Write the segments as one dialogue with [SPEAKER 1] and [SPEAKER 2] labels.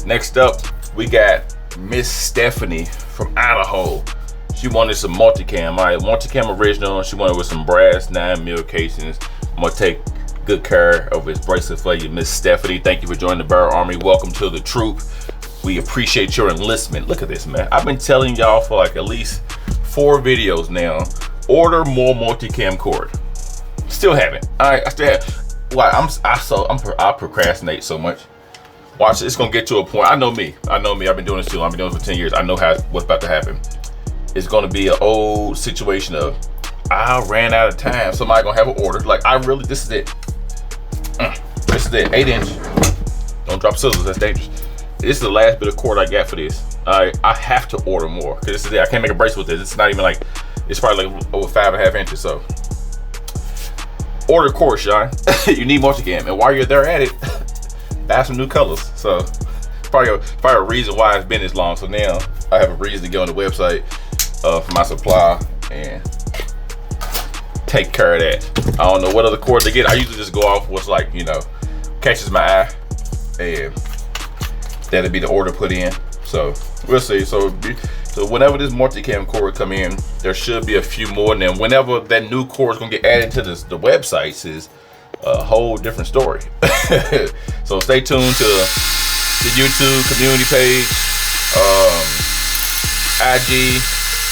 [SPEAKER 1] Next up, we got Miss Stefanie from Idaho. She wanted some Multicam. All right, Multicam original. She wanted with some brass 9mm casings. I'm gonna take good care of this bracelet for you, Miss Stefanie. Thank you for joining the Bear Army. Welcome to the troop. We appreciate your enlistment. Look at this, man. I've been telling y'all for like at least 4 videos now. Order more Multicam cord. Still haven't. All right, I still have. Why? I procrastinate so much. Watch it. It's gonna get to a point. I know me. I've been doing this too long. I've been doing it for 10 years. I know what's about to happen. It's gonna be an old situation of I ran out of time. Somebody gonna have an order. Like this is it. This is it. 8-inch. Don't drop scissors. That's dangerous. This is the last bit of cord I got for this. I have to order more because this is it. I can't make a bracelet with this. It's not even like. It's probably like over 5.5 inches. So order cord, Sean. You need Multicam, and while you're there at it, buy some new colors. So probably a reason why it's been this long. So now I have a reason to go on the website for my supply and take care of that. I don't know what other cord to get. I usually just go off what's like, catches my eye, and that'll be the order put in. So we'll see. So whenever this Multicam cord come in, there should be a few more. And then whenever that new cord is gonna get added to the websites is a whole different story. So stay tuned to the YouTube community page, IG,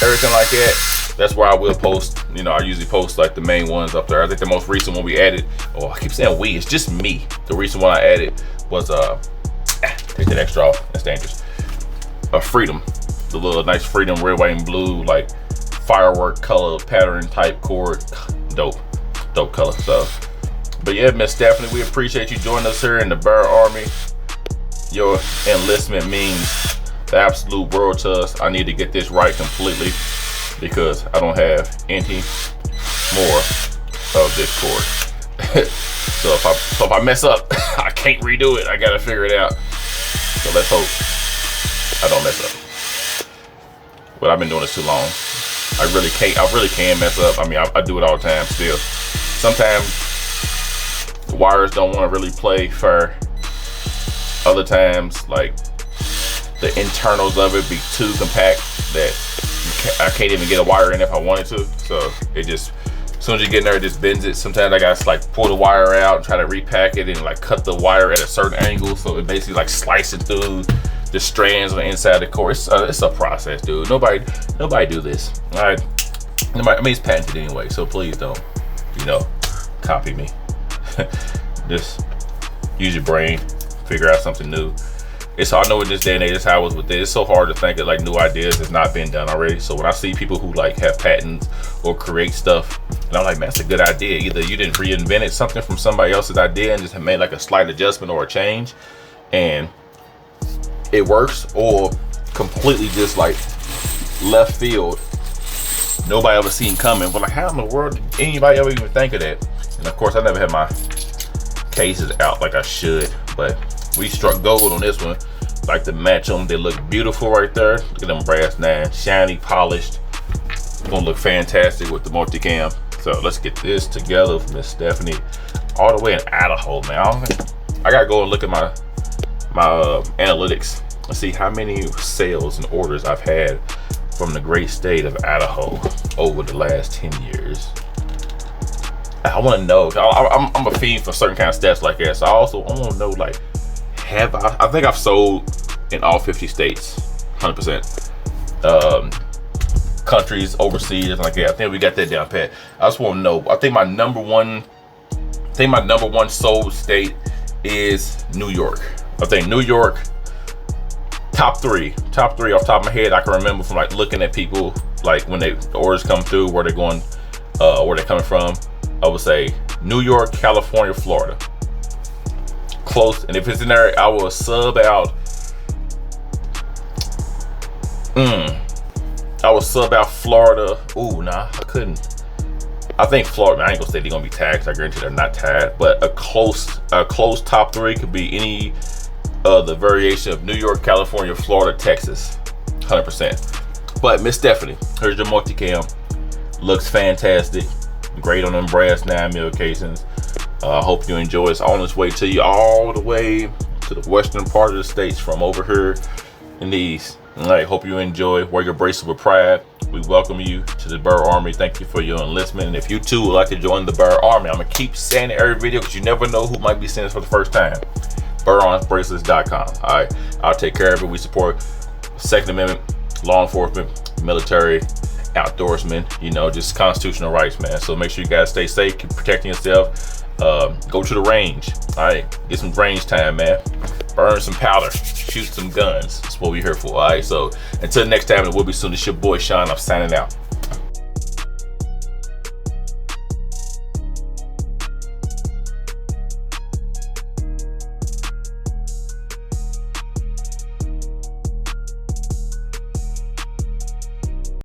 [SPEAKER 1] everything like that. That's where I will post. I usually post like the main ones up there. I think the most recent one we added, I keep saying we, it's just me. The recent one I added was take that extra off, that's dangerous. Freedom, the little nice Freedom red, white, and blue, like firework color pattern type cord. Dope color. So, but yeah, Miss Stefanie, we appreciate you joining us here in the Bear Army. Your enlistment means the absolute world to us. I need to get this right completely because I don't have any more of this cord. So if I mess up, I can't redo it. I gotta figure it out. So let's hope I don't mess up. But I've been doing this too long. I really can mess up. I mean, I do it all the time still. Sometimes the wires don't want to really play fair. Other times, like the internals of it be too compact that I can't even get a wire in if I wanted to. So it just, as soon as you get in there, it just bends it. Sometimes I gotta like pull the wire out and try to repack it and like cut the wire at a certain angle. So it basically like slicing through the strands on the inside of the cord. It's a process, dude. Nobody do this. All right. It's patented anyway, so please don't, copy me. Just use your brain, figure out something new. I know in this day and age, that's how it was with this. It's so hard to think of like new ideas that's not been done already. So when I see people who like have patents or create stuff, and I'm like, man, that's a good idea. Either you didn't reinvent something from somebody else's idea and just made like a slight adjustment or a change, and it works, or completely just like left field. Nobody ever seen coming. But like, how in the world did anybody ever even think of that? And of course, I never had my cases out like I should, but we struck gold on this one. Like to match them, they look beautiful right there. Look at them brass 9, shiny, polished. It's gonna look fantastic with the Multicam. So let's get this together for Miss Stefanie, all the way in Idaho, man. I gotta go and look at my analytics and see how many sales and orders I've had from the great state of Idaho over the last 10 years. I want to know. I'm a fiend for certain kind of stats like that. So I want to know, like, I think I've sold in all 50 states, 100%. Countries, overseas, like that. I think we got that down pat. I just want to know. I think my number one sold state is New York. I think New York, top three off the top of my head. I can remember from like looking at people, like when the orders come through, where they're going, where they're coming from. I would say New York, California, Florida. Close, and if it's in there, I will sub out. I will sub out Florida. Ooh, nah, I couldn't. I think Florida, I ain't gonna say they're gonna be taxed. I guarantee they're not taxed, but a close top 3 could be any the variation of New York, California, Florida, Texas, 100%. But Miss Stefanie, here's your Multicam. Looks fantastic. Great on them brass 9mm casings. Hope you enjoy. It's on its way to you all the way to to the western part of the states from over here in the east. All right, hope you enjoy. Wear your bracelet with pride. We welcome you to the Burr Army. Thank you for your enlistment. And if you too would like to join the Burr Army, I'm gonna keep saying it every video because you never know who might be seeing this for the first time. BurrOnBracelets.com. All right, I'll take care of it. We support Second Amendment, law enforcement, military, outdoorsmen, you know, just constitutional rights, man. So make sure you guys stay safe, keep protecting yourself. Go to the range. All right, get some range time, man. Burn some powder, shoot some guns. That's what we're here for. All right, so until next time, it will be soon. It's your boy Sean. I'm signing out.